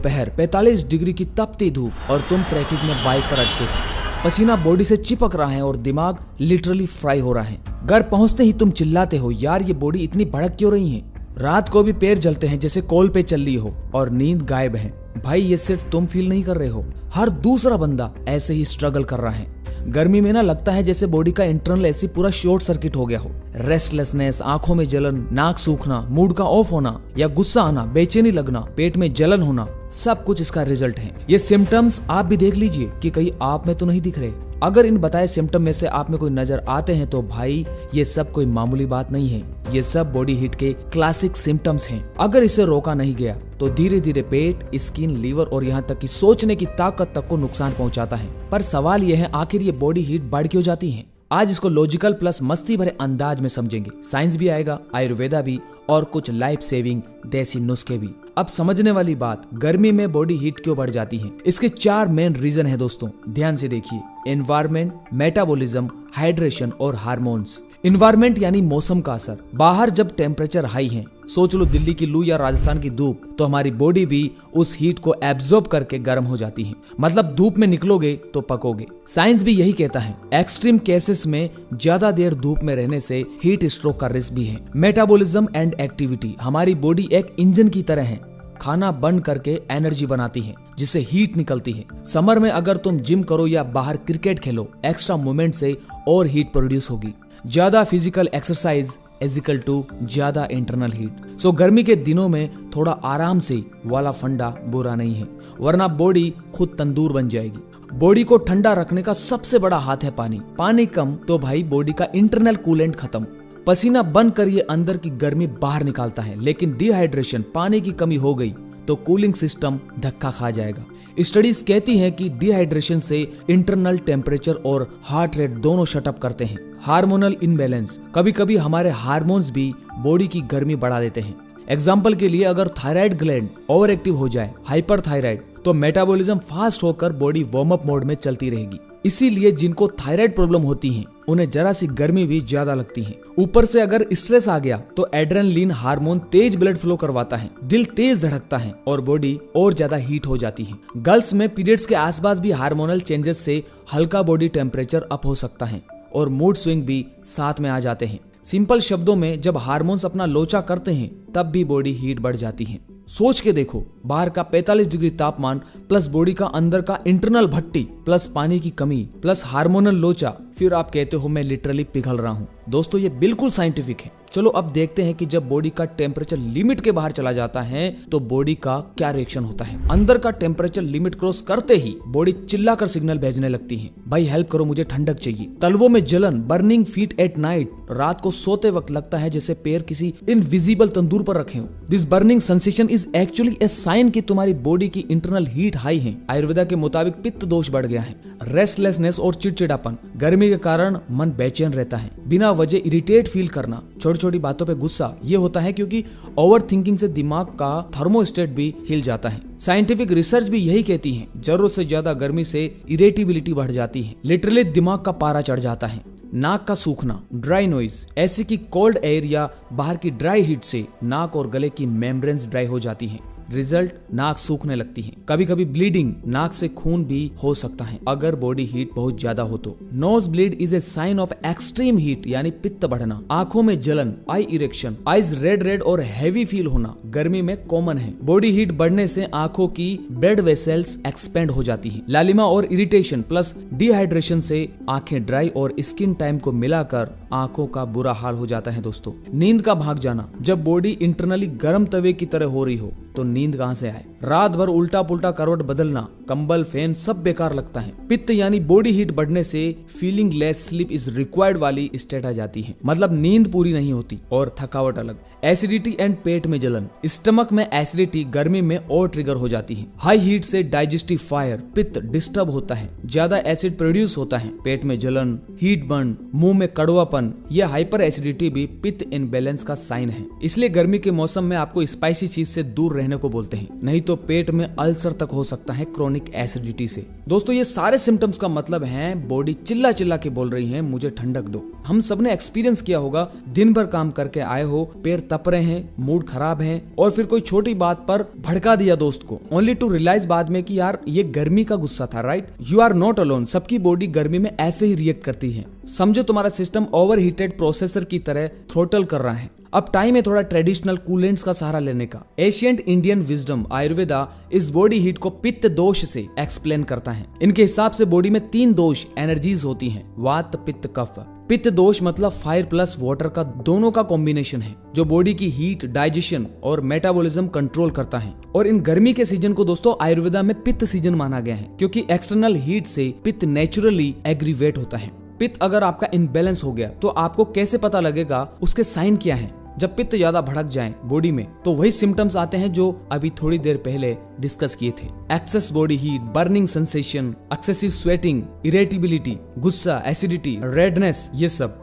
दोपहर 45 डिग्री की तपती धूप और तुम ट्रैफिक में बाइक पर अटके, पसीना बॉडी से चिपक रहा है और दिमाग लिटरली फ्राई हो रहा है। घर पहुंचते ही तुम चिल्लाते हो, यार ये बॉडी इतनी भड़क क्यों रही है। रात को भी पैर जलते हैं जैसे कोल पे चल रही हो और नींद गायब है। भाई ये सिर्फ तुम फील नहीं कर रहे हो, हर दूसरा बंदा ऐसे ही स्ट्रगल कर रहा है। गर्मी में ना लगता है जैसे बॉडी का इंटरनल एसी पूरा शॉर्ट सर्किट हो गया हो। रेस्टलेसनेस, आंखों में जलन, नाक सूखना, मूड का ऑफ होना या गुस्सा आना, बेचैनी लगना, पेट में जलन होना, सब कुछ इसका रिजल्ट है। ये सिम्टम्स आप भी देख लीजिए कि कहीं आप में तो नहीं दिख रहे। अगर इन बताए सिम्टम में से आप में कोई नजर आते हैं तो भाई ये सब कोई मामूली बात नहीं है, ये सब बॉडी हीट के क्लासिक सिम्टम्स हैं। अगर इसे रोका नहीं गया तो धीरे धीरे पेट, स्किन, लीवर और यहाँ तक कि सोचने की ताकत तक को नुकसान पहुंचाता है। पर सवाल यह है, आखिर ये बॉडी हीट बढ़ क्यों जाती है? आज इसको लॉजिकल प्लस मस्ती भरे अंदाज में समझेंगे। साइंस भी आएगा, आयुर्वेदा भी और कुछ लाइफ सेविंग देसी नुस्खे भी। अब समझने वाली बात, गर्मी में बॉडी हीट क्यों बढ़ जाती है? इसके 4 मेन रीजन है दोस्तों, ध्यान से देखिए। एनवायरमेंट, मेटाबॉलिज्म, हाइड्रेशन और हार्मोन्स। इन्वायरमेंट यानी मौसम का असर। बाहर जब टेम्परेचर हाई है, सोच लो दिल्ली की लू या राजस्थान की धूप, तो हमारी बॉडी भी उस हीट को एब्जॉर्ब करके गर्म हो जाती है। मतलब धूप में निकलोगे तो पकोगे। साइंस भी यही कहता है। एक्सट्रीम केसेस में ज्यादा देर धूप में रहने से हीट स्ट्रोक का रिस्क भी है। Metabolism and activity. हमारी बॉडी एक इंजन की तरह है, खाना बर्न करके एनर्जी बनाती है जिससे हीट निकलती है। समर में अगर तुम जिम करो या बाहर क्रिकेट खेलो, एक्स्ट्रा मूवमेंट से और हीट प्रोड्यूस होगी। ज्यादा physical exercise is equal to ज्यादा इंटरनल हीट। सो गर्मी के दिनों में थोड़ा आराम से वाला फंडा बुरा नहीं है, वरना बॉडी खुद तंदूर बन जाएगी। बॉडी को ठंडा रखने का सबसे बड़ा हाथ है पानी। पानी कम तो भाई बॉडी का इंटरनल कूलेंट खत्म। पसीना बंद कर ये अंदर की गर्मी बाहर निकालता है, लेकिन डिहाइड्रेशन, पानी की कमी हो गई तो कूलिंग सिस्टम धक्का खा जाएगा। स्टडीज कहती हैं कि डिहाइड्रेशन से इंटरनल टेम्परेचर और हार्ट रेट दोनों शटअप करते हैं। Hormonal imbalance. कभी कभी हमारे हार्मोन्स भी बॉडी की गर्मी बढ़ा देते हैं। एग्जाम्पल के लिए अगर थायराइड ग्लैंड ओवर एक्टिव हो जाए, हाइपर थायराइड, तो मेटाबॉलिज्म फास्ट होकर बॉडी वार्म अप मोड में चलती रहेगी। इसीलिए जिनको थायराइड प्रॉब्लम होती है उन्हें जरा सी गर्मी भी ज्यादा लगती है। ऊपर से अगर स्ट्रेस आ गया तो एड्रेनलिन हार्मोन तेज ब्लड फ्लो करवाता है, दिल तेज धड़कता है और बॉडी और ज्यादा हीट हो जाती है। गर्ल्स में पीरियड्स के आसपास भी हार्मोनल चेंजेस से हल्का बॉडी टेम्परेचर अप हो सकता है और मूड स्विंग भी साथ में आ जाते हैं। सिंपल शब्दों में, जब हार्मोन्स अपना लोचा करते हैं तब भी बॉडी हीट बढ़ जाती है। सोच के देखो, बाहर का 45 डिग्री तापमान प्लस बॉडी का अंदर का इंटरनल भट्टी प्लस पानी की कमी प्लस हार्मोनल लोचा, फिर आप कहते हो मैं लिटरली पिघल रहा हूँ। दोस्तों ये बिल्कुल साइंटिफिक है। चलो अब देखते हैं कि जब बॉडी का टेम्परेचर लिमिट के बाहर चला जाता है तो बॉडी का क्या रिएक्शन होता है। अंदर का टेम्परेचर लिमिट क्रॉस करते ही बॉडी चिल्लाकर सिग्नल भेजने लगती है, भाई हेल्प करो, मुझे ठंडक चाहिए। तलवों में जलन, बर्निंग फीट एट नाइट। रात को सोते वक्त लगता है जैसे पैर किसी इनविजिबल तंदूर पर रखे हो। This burning sensation is actually a sign कि तुम्हारी बॉडी की इंटरनल हीट हाई है। आयुर्वेदा के मुताबिक पित्त दोष बढ़ गया है। रेस्टलेसनेस और चिड़चिड़ापन। गर्मी के कारण मन बेचैन रहता है, बिना वजह इरिटेट फील करना, छोटी छोटी बातों पे गुस्सा। ये होता है क्योंकि ओवर थिंकिंग से दिमाग का थर्मोस्टेट भी हिल जाता है। साइंटिफिक रिसर्च भी यही कहती है, जरूरत से ज्यादा गर्मी से इरिटेबिलिटी बढ़ जाती है, लिटरली दिमाग का पारा चढ़ जाता है। नाक का सूखना, ड्राई नॉइज। ऐसे कि कोल्ड एयर या बाहर की ड्राई हीट से नाक और गले की मेम्ब्रेन्स ड्राई हो जाती हैं। रिजल्ट, नाक सूखने लगती है। कभी कभी ब्लीडिंग, नाक से खून भी हो सकता है अगर बॉडी हीट बहुत ज्यादा हो तो। Nosebleed is a sign of extreme heat यानी पित्त बढ़ना। आंखों में जलन, आई इरेक्शन, आईज रेड और हैवी फील होना गर्मी में कॉमन है। बॉडी हीट बढ़ने से आंखों की ब्लड वेसल्स एक्सपेंड हो जाती है। लालिमा और इरिटेशन प्लस डिहाइड्रेशन से आंखें ड्राई और स्किन टाइम को मिलाकर आंखों का बुरा हाल हो जाता है। दोस्तों नींद का भाग जाना। जब बॉडी इंटरनली गर्म तवे की तरह हो रही हो तो नींद कहां से आए। रात भर उल्टा पुल्टा करवट बदलना, कंबल, फैन सब बेकार लगता है। पित्त यानी बॉडी हीट बढ़ने से feeling less sleep is required वाली स्टेट आ जाती है, मतलब नींद पूरी नहीं होती और थकावट अलग। एसिडिटी एंड पेट में जलन। स्टमक में एसिडिटी गर्मी में और ट्रिगर हो जाती है। हाई हीट से डाइजेस्टिव फायर, पित्त डिस्टर्ब होता है, ज्यादा एसिड प्रोड्यूस होता है, पेट में जलन, हीट बर्न, मुंह में कड़वापन। यह हाइपर एसिडिटी भी पित्त इनबैलेंस का साइन है। इसलिए गर्मी के मौसम में आपको स्पाइसी चीज से दूर रहने को बोलते हैं, नहीं तो पेट में अल्सर तक हो सकता है क्रोनिक एसिडिटी से। दोस्तों ये सारे सिम्टम्स का मतलब है बॉडी चिल्ला चिल्ला के बोल रही है मुझे ठंडक दो। हम सबने एक्सपीरियंस किया होगा, दिन भर काम करके आए हो, पैर तप रहे हैं, मूड खराब है और फिर कोई छोटी बात पर भड़का दिया दोस्त को, ओनली टू रियलाइज बाद में कि यार ये गर्मी का गुस्सा था, right? You are not alone. सबकी बॉडी गर्मी में ऐसे ही रिएक्ट करती है। समझो तुम्हारा सिस्टम ओवरहीटेड प्रोसेसर की तरह थ्रोटल कर रहा है। अब टाइम है थोड़ा ट्रेडिशनल कूलेंट्स का सहारा लेने का। एशियंट इंडियन विजडम आयुर्वेदा इस बॉडी हीट को पित्त दोष से एक्सप्लेन करता है। इनके हिसाब से बॉडी में 3 दोष एनर्जीज होती हैं, वात पित्त कफ। पित्त दोष मतलब फायर प्लस वाटर का दोनों का कॉम्बिनेशन है जो बॉडी की हीट, डाइजेशन और मेटाबॉलिज्म कंट्रोल करता है। और इन गर्मी के सीजन को दोस्तों आयुर्वेदा में पित्त सीजन माना गया है क्योंकि एक्सटर्नल हीट से पित्त नेचुरली एग्रीवेट होता है। पित्त अगर आपका इनबैलेंस हो गया तो आपको कैसे पता लगेगा, उसके साइन क्या है? जब पित्त ज्यादा भड़क जाए बॉडी में तो वही सिम्टम्स आते हैं जो अभी थोड़ी देर पहले डिस्कस किए थे। Access body heat, burning sensation, excessive sweating, irritability, गुस्सा, एसिडिटी, रेडनेस, ये सब।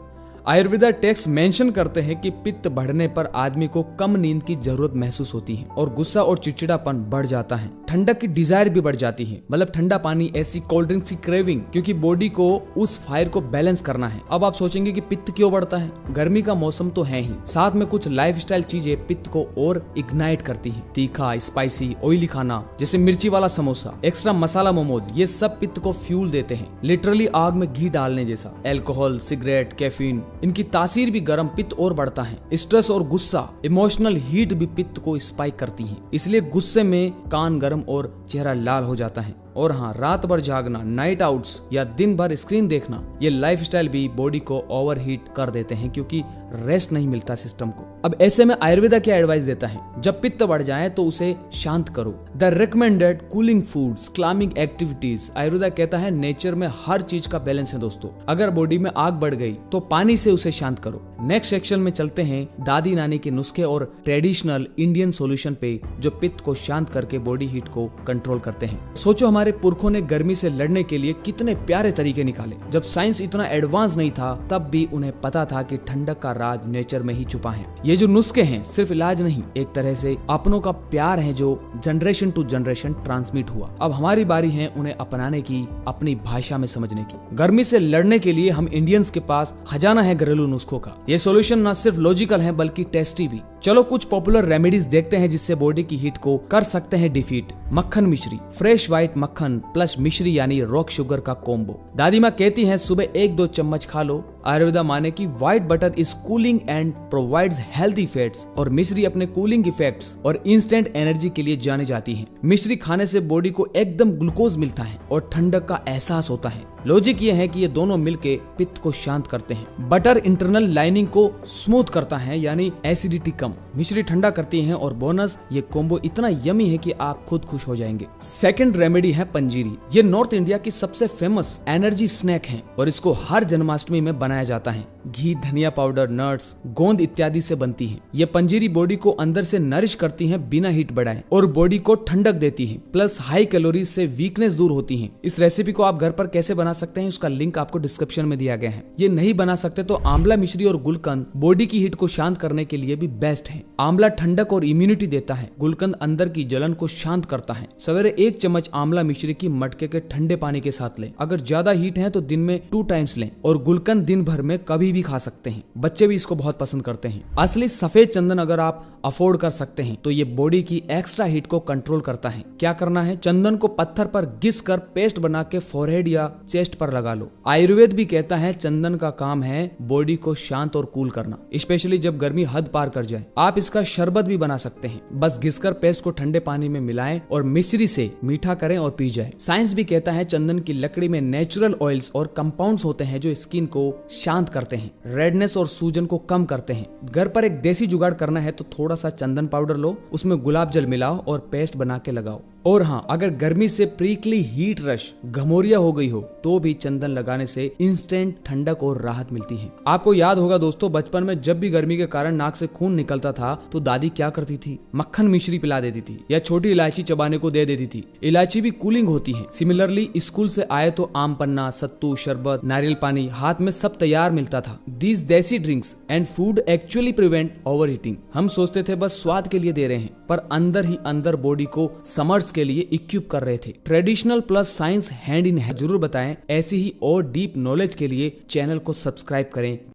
आयुर्वेदा टेक्स्ट मेंशन करते हैं कि पित्त बढ़ने पर आदमी को कम नींद की जरूरत महसूस होती है और गुस्सा और चिड़चिड़ापन बढ़ जाता है। ठंडक की डिजायर भी बढ़ जाती है, मतलब ठंडा पानी, ऐसी कोल्ड ड्रिंक्स की क्रेविंग, क्योंकि बॉडी को उस फायर को बैलेंस करना है। अब आप सोचेंगे कि पित्त क्यों बढ़ता है? गर्मी का मौसम तो है ही, साथ में कुछ लाइफस्टाइल चीजें पित्त को और इग्नाइट करती है। तीखा, स्पाइसी, ऑयली खाना जैसे मिर्ची वाला समोसा, एक्स्ट्रा मसाला मोमोज, ये सब पित्त को फ्यूल देते हैं, लिटरली आग में घी डालने जैसा। एल्कोहल, सिगरेट, कैफीन, इनकी तासीर भी गर्म पित्त और बढ़ता है। स्ट्रेस और गुस्सा, इमोशनल हीट भी पित्त को स्पाइक करती है, इसलिए गुस्से में कान गर्म और चेहरा लाल हो जाता है। और हाँ, रात भर जागना, नाइट आउट्स या दिन भर स्क्रीन देखना, ये लाइफस्टाइल भी बॉडी को ओवरहीट कर देते हैं क्योंकि रेस्ट नहीं मिलता सिस्टम को। अब ऐसे में आयुर्वेदा क्या एडवाइस देता है? जब पित्त बढ़ जाए तो उसे शांत करो। The recommended cooling foods, climbing activities. Ayurveda कहता है नेचर में हर चीज का बैलेंस है दोस्तों। अगर बॉडी में आग बढ़ गई तो पानी से उसे शांत करो। नेक्स्ट सेक्शन में चलते हैं दादी नानी के नुस्खे और ट्रेडिशनल इंडियन सॉल्यूशन पे जो पित्त को शांत करके बॉडी हीट को कंट्रोल करते हैं। सोचो हमारे पुरखों ने गर्मी से लड़ने के लिए कितने प्यारे तरीके निकाले। जब साइंस इतना एडवांस नहीं था तब भी उन्हें पता था कि ठंडक का राज नेचर में ही छुपा है। ये जो नुस्खे हैं सिर्फ इलाज नहीं, एक तरह से अपनों का प्यार है जो जनरेशन टू जनरेशन ट्रांसमिट हुआ। अब हमारी बारी है उन्हें अपनाने की, अपनी भाषा में समझने की। गर्मी से लड़ने के लिए हम इंडियंस के पास खजाना है घरेलू नुस्खों का। ये सॉल्यूशन न सिर्फ लॉजिकल है बल्कि टेस्टी भी। चलो कुछ पॉपुलर रेमेडीज देखते हैं जिससे बॉडी की हीट को कर सकते हैं डिफीट। मक्खन मिश्री, फ्रेश व्हाइट मक्खन प्लस मिश्री यानी रॉक शुगर का कॉम्बो। दादी माँ कहती हैं सुबह 1-2 चम्मच खा लो। आयुर्वेदा माने की white butter is cooling and provides healthy fats और मिश्री अपने कूलिंग इफेक्ट्स और इंस्टेंट एनर्जी के लिए जानी जाती है। मिश्री खाने से बॉडी को एकदम ग्लूकोज मिलता है और ठंडक का एहसास होता है। लॉजिक ये है कि ये दोनों मिलके पित्त को शांत करते हैं। बटर इंटरनल लाइनिंग को स्मूथ करता है यानी एसिडिटी कम, मिश्री ठंडा करती है और बोनस ये कॉम्बो इतना यमी है कि आप खुद खुश हो जाएंगे। सेकंड रेमेडी है पंजीरी। ये नॉर्थ इंडिया की सबसे फेमस एनर्जी स्नैक है और इसको हर जन्माष्टमी में बनाया जाता है। घी, धनिया पाउडर, नट्स, गोंद इत्यादि से बनती है। ये पंजीरी बॉडी को अंदर से नरिश करती है बिना हीट बढ़ाए और बॉडी को ठंडक देती है, प्लस हाई कैलोरीज से वीकनेस दूर होती है। इस रेसिपी को आप घर पर कैसे बना सकते हैं उसका लिंक आपको डिस्क्रिप्शन में दिया गया है। ये नहीं बना सकते तो आंवला मिश्री और गुलकंद बॉडी की हीट को शांत करने के लिए भी बेस्ट है। आंवला ठंडक और इम्यूनिटी देता है, गुलकंद अंदर की जलन को शांत करता है। सवेरे 1 चम्मच आंवला मिश्री की मटके के ठंडे पानी के साथ लें। अगर ज्यादा हीट है तो दिन में 2 टाइम्स लें और गुलकंद दिन भर में कभी भी खा सकते हैं। बच्चे भी इसको बहुत पसंद करते हैं। असली सफेद चंदन अगर आप अफोर्ड कर सकते हैं तो ये बॉडी की एक्स्ट्रा हीट को कंट्रोल करता है। क्या करना है? चंदन को पत्थर पर घिस कर पेस्ट बना के फोरहेड या चेस्ट पर लगा लो। आयुर्वेद भी कहता है चंदन का काम है बॉडी को शांत और कूल करना, स्पेशली जब गर्मी हद पार कर जाए। आप इसका शरबत भी बना सकते हैं। बस घिसकर पेस्ट को ठंडे पानी में मिलाएं और मिश्री से मीठा करें और पी जाए। साइंस भी कहता है चंदन की लकड़ी में नेचुरल ऑयल्स और कंपाउंड्स होते हैं जो स्किन को शांत करते हैं, रेडनेस और सूजन को कम करते हैं। घर पर एक देसी जुगाड़ करना है तो थोड़ा सा चंदन पाउडर लो, उसमें गुलाब जल मिलाओ और पेस्ट बना के लगाओ। और हाँ, अगर गर्मी से प्रीकली हीट रश, घमौरिया हो गई हो तो भी चंदन लगाने से इंस्टेंट ठंडक और राहत मिलती है। आपको याद होगा दोस्तों, बचपन में जब भी गर्मी के कारण नाक से खून निकलता था तो दादी क्या करती थी? मक्खन मिश्री पिला देती थी या छोटी इलायची चबाने को दे देती थी। इलायची भी कूलिंग होती है। सिमिलरली स्कूल से आए तो आम पन्ना, सत्तू, शरबत, नारियल पानी हाथ में सब तैयार मिलता था। दीज देसी drinks and food actually prevent over heating. हम सोचते थे बस स्वाद के लिए दे रहे हैं, पर अंदर ही अंदर बॉडी को समर्स के लिए इक्विप कर रहे थे। Traditional plus science hand in hand जरूर बताएं। ऐसी ही और डीप नॉलेज के लिए चैनल को सब्सक्राइब करें।